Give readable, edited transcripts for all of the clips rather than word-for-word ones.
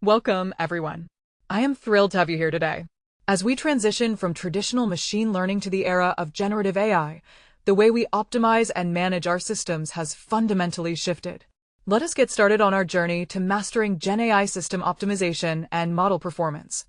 Welcome, everyone. I am thrilled to have you here today. As we transition from traditional machine learning to the era of generative AI, the way we optimize and manage our systems has fundamentally shifted. Let us get started on our journey to mastering GenAI system optimization and model performance.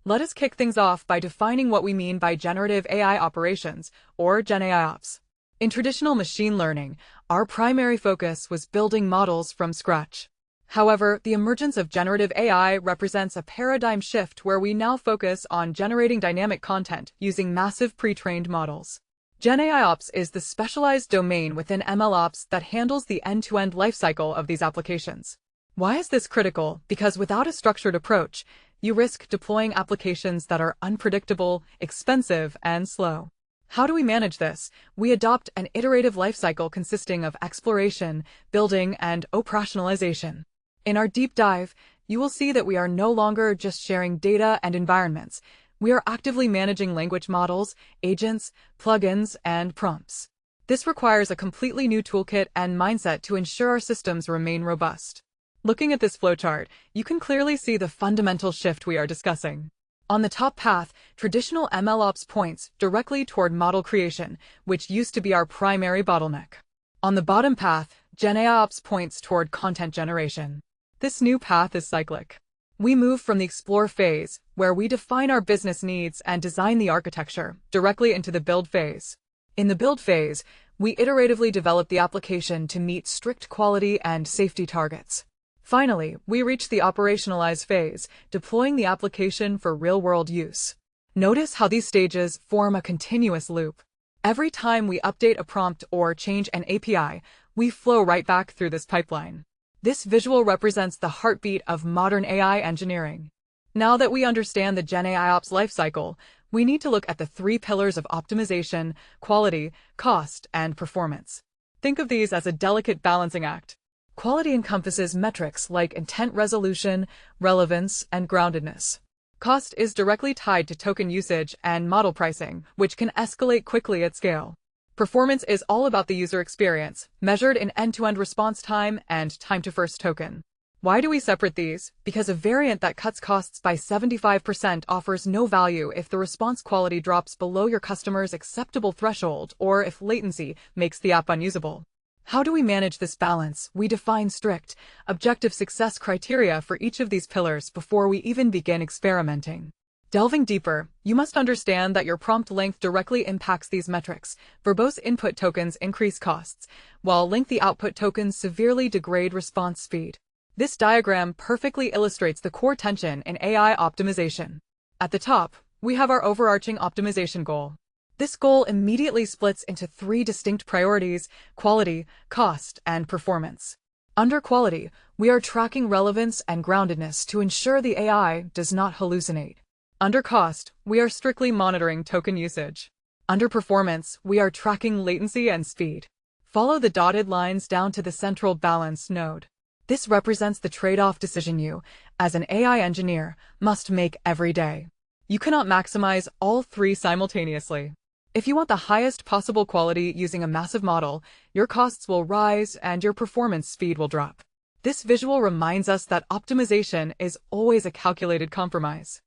Let us kick things off by defining what we mean by generative AI operations, or GenAI ops. In traditional machine learning, our primary focus was building models from scratch. However, the emergence of generative AI represents a paradigm shift where we now focus on generating dynamic content using massive pre-trained models. GenAI ops is the specialized domain within MLOps that handles the end-to-end lifecycle of these applications. Why is this critical? Because without a structured approach, you risk deploying applications that are unpredictable, expensive, and slow. How do we manage this? We adopt an iterative lifecycle consisting of exploration, building, and operationalization. In our deep dive, you will see that we are no longer just sharing data and environments. We are actively managing language models, agents, plugins, and prompts. This requires a completely new toolkit and mindset to ensure our systems remain robust. Looking at this flowchart, you can clearly see the fundamental shift we are discussing. On the top path, traditional MLOps points directly toward model creation, which used to be our primary bottleneck. On the bottom path, GenAI ops points toward content generation. This new path is cyclic. We move from the explore phase, where we define our business needs and design the architecture, directly into the build phase. In the build phase, we iteratively develop the application to meet strict quality and safety targets. Finally, we reach the operationalize phase, deploying the application for real-world use. Notice how these stages form a continuous loop. Every time we update a prompt or change an API, we flow right back through this pipeline. This visual represents the heartbeat of modern AI engineering. Now that we understand the GenAI ops lifecycle, we need to look at the three pillars of optimization: quality, cost, and performance. Think of these as a delicate balancing act. Quality encompasses metrics like intent resolution, relevance, and groundedness. Cost is directly tied to token usage and model pricing, which can escalate quickly at scale. Performance is all about the user experience, measured in end-to-end response time and time to first token. Why do we separate these? Because a variant that cuts costs by 75% offers no value if the response quality drops below your customer's acceptable threshold or if latency makes the app unusable. How do we manage this balance? We define strict, objective success criteria for each of these pillars before we even begin experimenting. Delving deeper, you must understand that your prompt length directly impacts these metrics. Verbose input tokens increase costs, while lengthy output tokens severely degrade response speed. This diagram perfectly illustrates the core tension in AI optimization. At the top, we have our overarching optimization goal. This goal immediately splits into three distinct priorities: quality, cost, and performance. Under quality, we are tracking relevance and groundedness to ensure the AI does not hallucinate. Under cost, we are strictly monitoring token usage. Under performance, we are tracking latency and speed. Follow the dotted lines down to the central balance node. This represents the trade-off decision you, as an AI engineer, must make every day. You cannot maximize all three simultaneously. If you want the highest possible quality using a massive model, your costs will rise and your performance speed will drop. This visual reminds us that optimization is always a calculated compromise.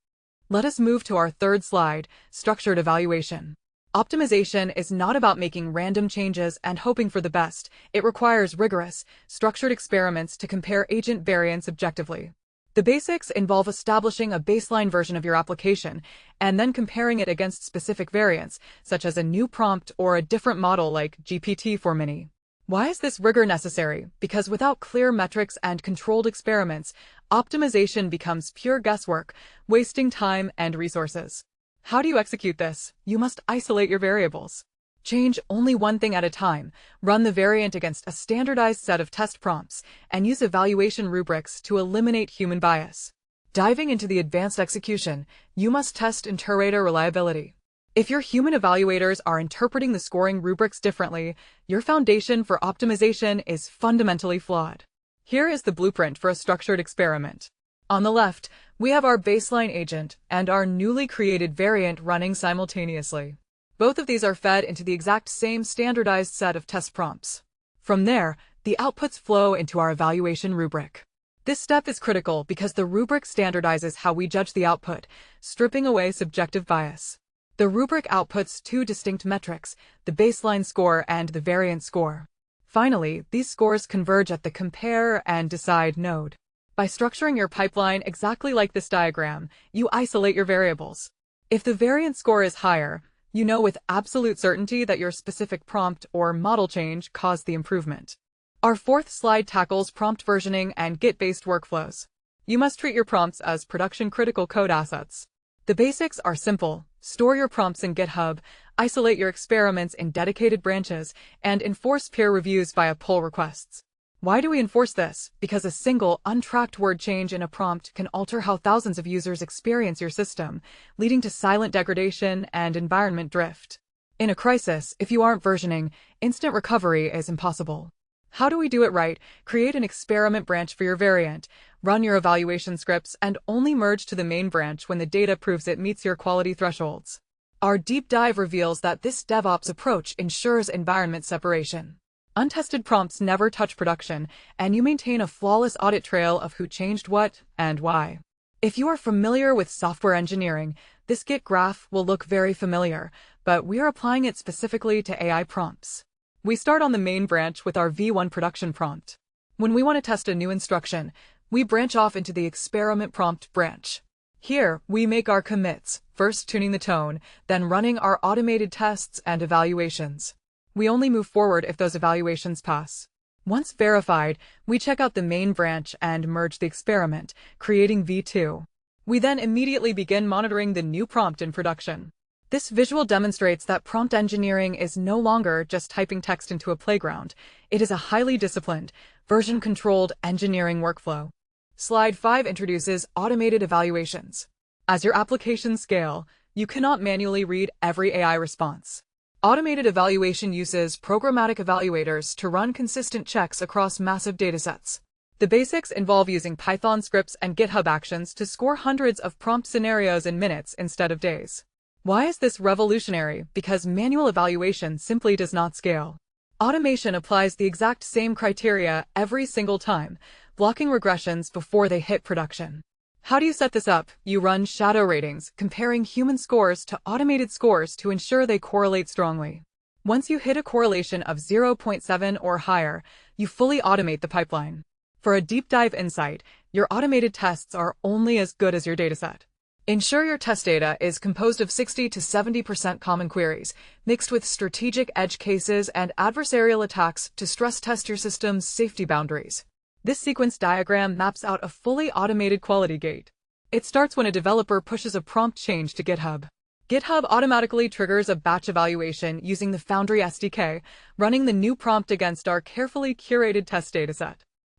Let us move to our third slide, structured evaluation. Optimization is not about making random changes and hoping for the best. It requires rigorous, structured experiments to compare agent variants objectively. The basics involve establishing a baseline version of your application and then comparing it against specific variants, such as a new prompt or a different model like GPT-4 Mini. Why is this rigor necessary? Because without clear metrics and controlled experiments, optimization becomes pure guesswork, wasting time and resources. How do you execute this? You must isolate your variables. Change only one thing at a time, run the variant against a standardized set of test prompts, and use evaluation rubrics to eliminate human bias. Diving into the advanced execution, you must test iterator reliability. If your human evaluators are interpreting the scoring rubrics differently, your foundation for optimization is fundamentally flawed. Here is the blueprint for a structured experiment. On the left, we have our baseline agent and our newly created variant running simultaneously. Both of these are fed into the exact same standardized set of test prompts. From there, the outputs flow into our evaluation rubric. This step is critical because the rubric standardizes how we judge the output, stripping away subjective bias. The rubric outputs two distinct metrics, the baseline score and the variance score. Finally, these scores converge at the compare and decide node. By structuring your pipeline exactly like this diagram, you isolate your variables. If the variance score is higher, you know with absolute certainty that your specific prompt or model change caused the improvement. Our fourth slide tackles prompt versioning and Git-based workflows. You must treat your prompts as production-critical code assets. The basics are simple. Store your prompts in GitHub, isolate your experiments in dedicated branches, and enforce peer reviews via pull requests. Why do we enforce this? Because a single, untracked word change in a prompt can alter how thousands of users experience your system, leading to silent degradation and environment drift. In a crisis, if you aren't versioning, instant recovery is impossible. How do we do it right? Create an experiment branch for your variant, run your evaluation scripts, and only merge to the main branch when the data proves it meets your quality thresholds. Our deep dive reveals that this DevOps approach ensures environment separation. Untested prompts never touch production, and you maintain a flawless audit trail of who changed what and why. If you are familiar with software engineering, this Git graph will look very familiar, but we are applying it specifically to AI prompts. We start on the main branch with our V1 production prompt. When we want to test a new instruction, we branch off into the experiment prompt branch. Here, we make our commits, first tuning the tone, then running our automated tests and evaluations. We only move forward if those evaluations pass. Once verified, we check out the main branch and merge the experiment, creating V2. We then immediately begin monitoring the new prompt in production. This visual demonstrates that prompt engineering is no longer just typing text into a playground. It is a highly disciplined, version-controlled engineering workflow. Slide 5 introduces automated evaluations. As your applications scale, you cannot manually read every AI response. Automated evaluation uses programmatic evaluators to run consistent checks across massive datasets. The basics involve using Python scripts and GitHub Actions to score hundreds of prompt scenarios in minutes instead of days. Why is this revolutionary? Because manual evaluation simply does not scale. Automation applies the exact same criteria every single time, blocking regressions before they hit production. How do you set this up? You run shadow ratings, comparing human scores to automated scores to ensure they correlate strongly. Once you hit a correlation of 0.7 or higher, you fully automate the pipeline. For a deep dive insight, your automated tests are only as good as your dataset. Ensure your test data is composed of 60 to 70% common queries, mixed with strategic edge cases and adversarial attacks to stress test your system's safety boundaries. This sequence diagram maps out a fully automated quality gate. It starts when a developer pushes a prompt change to GitHub. GitHub automatically triggers a batch evaluation using the Foundry SDK, running the new prompt against our carefully curated test dataset.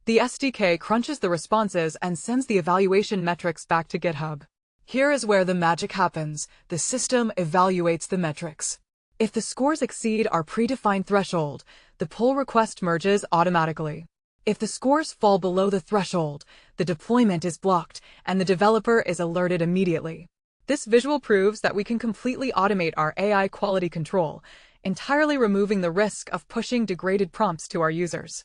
The SDK crunches the responses and sends the evaluation metrics back to GitHub. Here is where the magic happens. The system evaluates the metrics. If the scores exceed our predefined threshold, the pull request merges automatically. If the scores fall below the threshold, the deployment is blocked and the developer is alerted immediately. This visual proves that we can completely automate our AI quality control, entirely removing the risk of pushing degraded prompts to our users.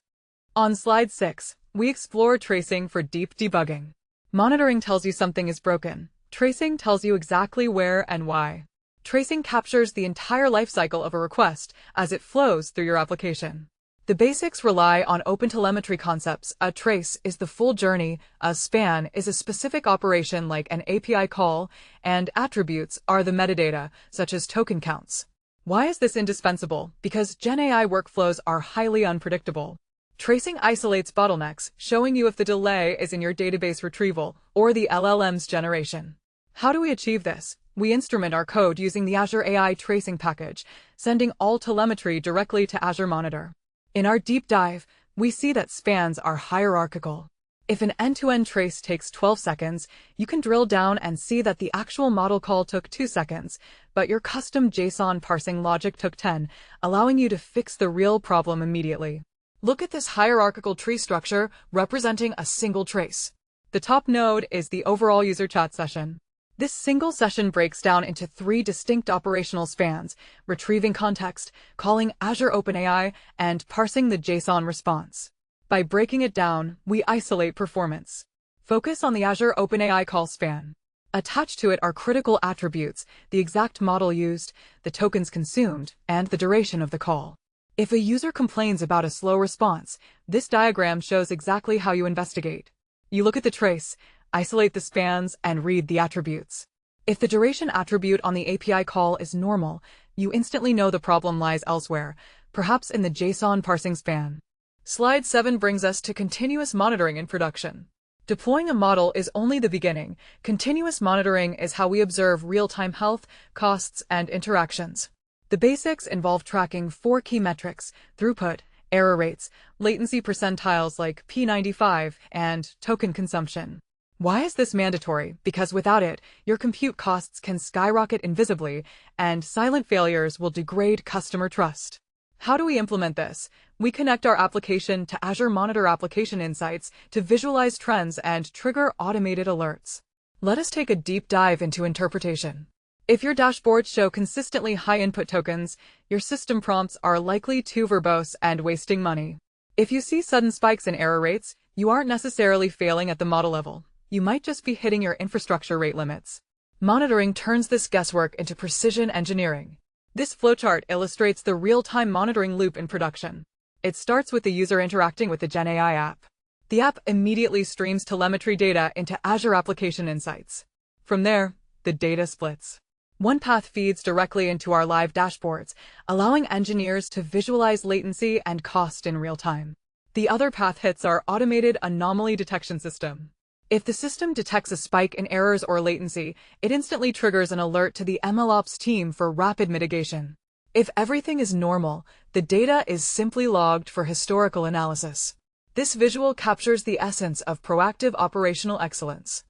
On slide 6, we explore tracing for deep debugging. Monitoring tells you something is broken. Tracing tells you exactly where and why. Tracing captures the entire lifecycle of a request as it flows through your application. The basics rely on OpenTelemetry concepts. A trace is the full journey, a span is a specific operation like an API call, and attributes are the metadata, such as token counts. Why is this indispensable? Because GenAI workflows are highly unpredictable. Tracing isolates bottlenecks, showing you if the delay is in your database retrieval or the LLM's generation. How do we achieve this? We instrument our code using the Azure AI tracing package, sending all telemetry directly to Azure Monitor. In our deep dive, we see that spans are hierarchical. If an end-to-end trace takes 12 seconds, you can drill down and see that the actual model call took 2 seconds, but your custom JSON parsing logic took 10, allowing you to fix the real problem immediately. Look at this hierarchical tree structure representing a single trace. The top node is the overall user chat session. This single session breaks down into 3 distinct operational spans: retrieving context, calling Azure OpenAI, and parsing the JSON response. By breaking it down, we isolate performance. Focus on the Azure OpenAI call span. Attached to it are critical attributes, the exact model used, the tokens consumed, and the duration of the call. If a user complains about a slow response, this diagram shows exactly how you investigate. You look at the trace, isolate the spans, and read the attributes. If the duration attribute on the API call is normal, you instantly know the problem lies elsewhere, perhaps in the JSON parsing span. Slide 7 brings us to continuous monitoring in production. Deploying a model is only the beginning. Continuous monitoring is how we observe real-time health, costs, and interactions. The basics involve tracking 4 key metrics: throughput, error rates, latency percentiles like P95, and token consumption. Why is this mandatory? Because without it, your compute costs can skyrocket invisibly, and silent failures will degrade customer trust. How do we implement this? We connect our application to Azure Monitor Application Insights to visualize trends and trigger automated alerts. Let us take a deep dive into interpretation. If your dashboards show consistently high input tokens, your system prompts are likely too verbose and wasting money. If you see sudden spikes in error rates, you aren't necessarily failing at the model level. You might just be hitting your infrastructure rate limits. Monitoring turns this guesswork into precision engineering. This flowchart illustrates the real-time monitoring loop in production. It starts with the user interacting with the GenAI app. The app immediately streams telemetry data into Azure Application Insights. From there, the data splits. One path feeds directly into our live dashboards, allowing engineers to visualize latency and cost in real time. The other path hits our automated anomaly detection system. If the system detects a spike in errors or latency, it instantly triggers an alert to the MLOps team for rapid mitigation. If everything is normal, the data is simply logged for historical analysis. This visual captures the essence of proactive operational excellence.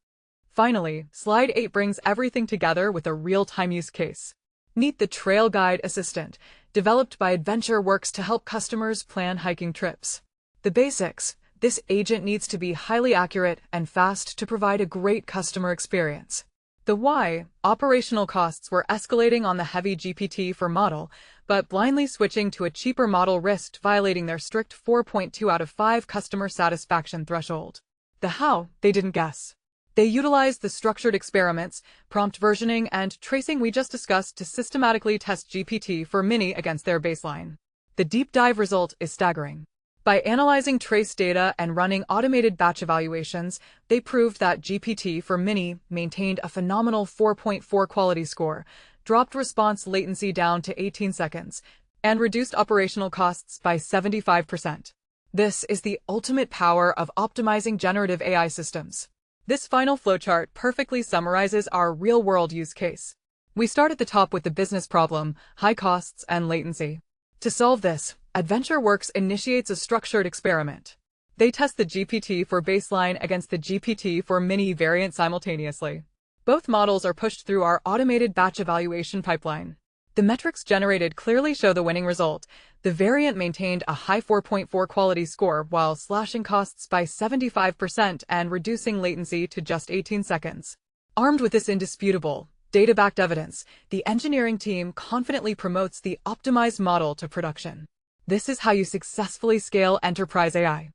Finally, Slide 8 brings everything together with a real-time use case. Meet the Trail Guide Assistant, developed by AdventureWorks to help customers plan hiking trips. The basics. This agent needs to be highly accurate and fast to provide a great customer experience. The why, operational costs were escalating on the heavy GPT-4 model, but blindly switching to a cheaper model risked violating their strict 4.2 out of 5 customer satisfaction threshold. The how, they didn't guess. They utilized the structured experiments, prompt versioning, and tracing we just discussed to systematically test GPT-4 Mini against their baseline. The deep dive result is staggering. By analyzing trace data and running automated batch evaluations, they proved that GPT-4 Mini maintained a phenomenal 4.4 quality score, dropped response latency down to 18 seconds, and reduced operational costs by 75%. This is the ultimate power of optimizing generative AI systems. This final flowchart perfectly summarizes our real-world use case. We start at the top with the business problem, high costs and latency. To solve this, AdventureWorks initiates a structured experiment. They test the GPT-4 baseline against the GPT-4 Mini variant simultaneously. Both models are pushed through our automated batch evaluation pipeline. The metrics generated clearly show the winning result. The variant maintained a high 4.4 quality score while slashing costs by 75% and reducing latency to just 18 seconds. Armed with this indisputable, data-backed evidence, the engineering team confidently promotes the optimized model to production. This is how you successfully scale enterprise AI.